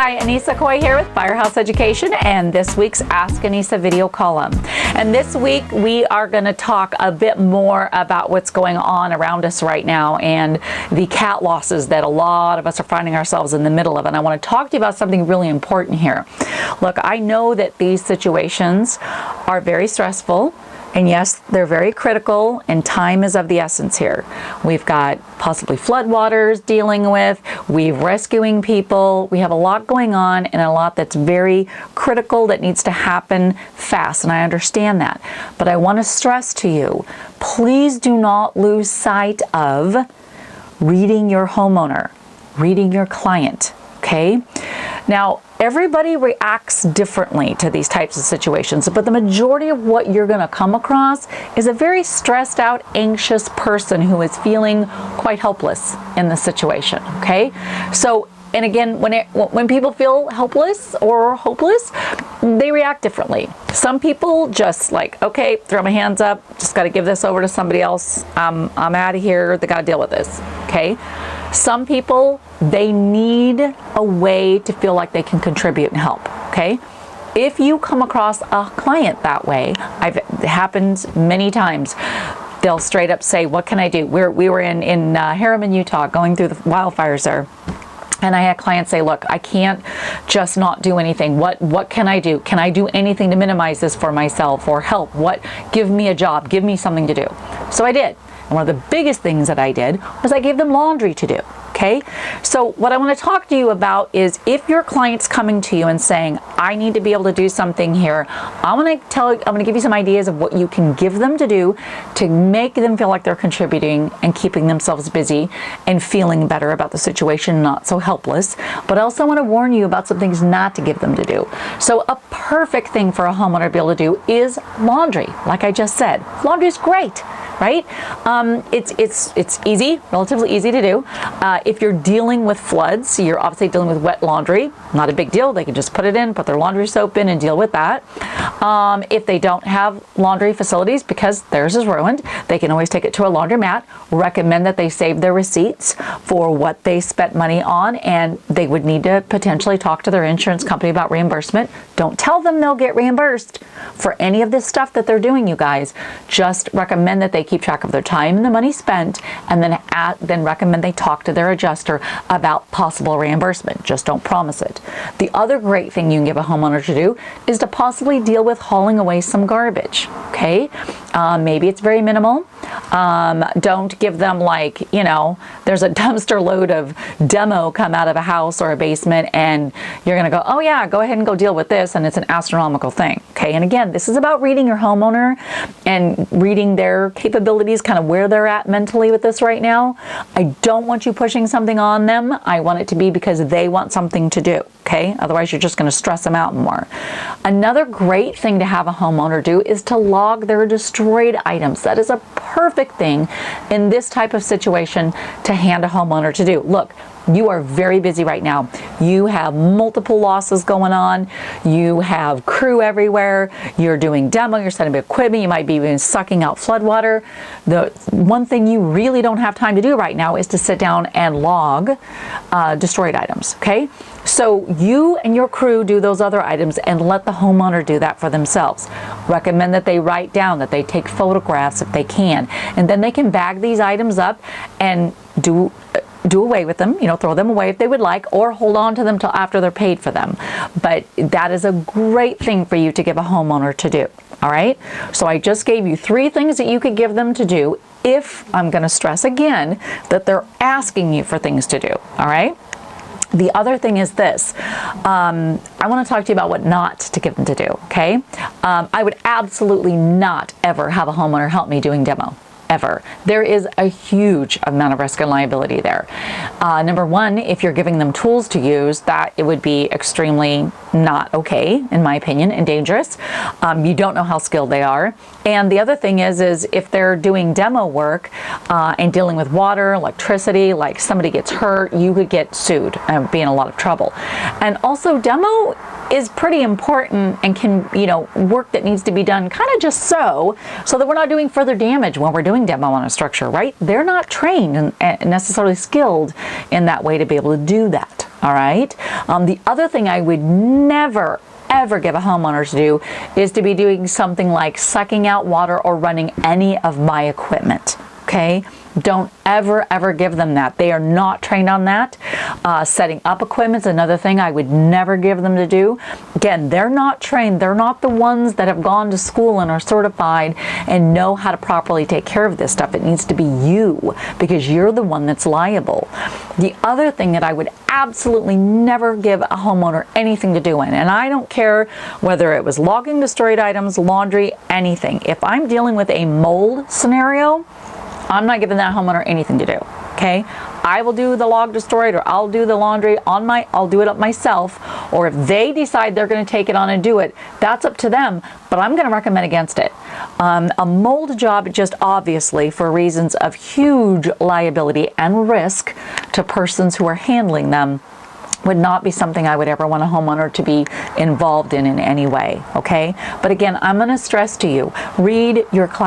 Hi, Anissa Coy here with Firehouse Education and this week's Ask Anissa video column. And this week we are going to talk a bit more about what's going on around us right now and the cat losses that a lot of us are finding ourselves in the middle of. And I want to talk to you about something really important here. Look, I know that these situations are very stressful. And yes, they're very critical, and time is of the essence here. We've got possibly floodwaters dealing with, we're rescuing people, we have a lot going on and a lot that's very critical that needs to happen fast, and I understand that. But I want to stress to you, please do not lose sight of reading your homeowner, reading your client, okay? Now, everybody reacts differently to these types of situations, but the majority of what you're going to come across is a very stressed out, anxious person who is feeling quite helpless in the situation, okay? So, and again, when people feel helpless or hopeless, they react differently. Some people just like, okay, throw my hands up, just got to give this over to somebody else. I'm out of here. They got to deal with this, okay? Some people, they need a way to feel like they can contribute and help, okay? If you come across a client that way, it happens many times. They'll straight up say, what can I do? We were in Harriman, Utah, going through the wildfires there. And I had clients say, look, I can't just not do anything. What can I do? Can I do anything to minimize this for myself or help? Give me a job, give me something to do. So I did. And one of the biggest things that I did was I gave them laundry to do, okay? So what I want to talk to you about is if your client's coming to you and saying, I need to be able to do something here, I'm going to give you some ideas of what you can give them to do to make them feel like they're contributing and keeping themselves busy and feeling better about the situation, not so helpless. But I also want to warn you about some things not to give them to do. So a perfect thing for a homeowner to be able to do is laundry. Like I just said, laundry is great, right? It's easy, relatively easy to do. If you're dealing with floods, you're obviously dealing with wet laundry. Not a big deal. They can just put it in, put their laundry soap in and deal with that. If they don't have laundry facilities because theirs is ruined, they can always take it to a laundromat. Recommend that they save their receipts for what they spent money on, and they would need to potentially talk to their insurance company about reimbursement. Don't tell them they'll get reimbursed for any of this stuff that they're doing, you guys. Just recommend that they keep track of their time and the money spent, and then recommend they talk to their adjuster about possible reimbursement. Just don't promise it. The other great thing you can give a homeowner to do is to possibly deal with hauling away some garbage, okay? Maybe it's very minimal. Don't give them there's a dumpster load of demo come out of a house or a basement and you're going to go, oh yeah, go ahead and go deal with this, and it's an astronomical thing, okay? And again, this is about reading your homeowner and reading their capabilities, kind of where they're at mentally with this right now. I don't want you pushing something on them. I want it to be because they want something to do, okay? Otherwise, you're just going to stress them out more. Another great thing to have a homeowner do is to log their destroyed items. That is a perfect thing in this type of situation to hand a homeowner to do. Look, you are very busy right now. You have multiple losses going on. You have crew everywhere. You're doing demo. You're setting up equipment. You might be even sucking out floodwater. The one thing you really don't have time to do right now is to sit down and log destroyed items, okay? So you and your crew do those other items and let the homeowner do that for themselves. Recommend that they write down, that they take photographs if they can, and then they can bag these items up and do away with them, throw them away if they would like, or hold on to them till after they're paid for them. But that is a great thing for you to give a homeowner to do, all right? So I just gave you 3 things that you could give them to do if, I'm going to stress again, that they're asking you for things to do, all right? The other thing is this. I want to talk to you about what not to give them to do, okay? I would absolutely not ever have a homeowner help me doing demo. Ever. There is a huge amount of risk and liability there. Number one, if you're giving them tools to use, that it would be extremely not okay, in my opinion, and dangerous. You don't know how skilled they are. And the other thing is if they're doing demo work and dealing with water, electricity, like somebody gets hurt, you could get sued and be in a lot of trouble. And also demo is pretty important and can, work that needs to be done kind of just so that we're not doing further damage when we're doing demo on a structure, right? They're not trained and necessarily skilled in that way to be able to do that. All right. The other thing I would never ever give a homeowner to do is to be doing something like sucking out water or running any of my equipment. Okay? Don't ever give them that. They are not trained on that. Setting up equipment is another thing I would never give them to do. Again, they're not trained. They're not the ones that have gone to school and are certified and know how to properly take care of this stuff. It needs to be you, because you're the one that's liable. The other thing that I would absolutely never give a homeowner anything to do in, and I don't care whether it was logging destroyed items, laundry, anything. If I'm dealing with a mold scenario, I'm not giving that homeowner anything to do, okay? I will do the log destroyed, or I'll do the laundry I'll do it up myself, or if they decide they're going to take it on and do it, that's up to them, but I'm going to recommend against it. A mold job, just obviously for reasons of huge liability and risk to persons who are handling them, would not be something I would ever want a homeowner to be involved in any way, okay? But again, I'm going to stress to you, read your client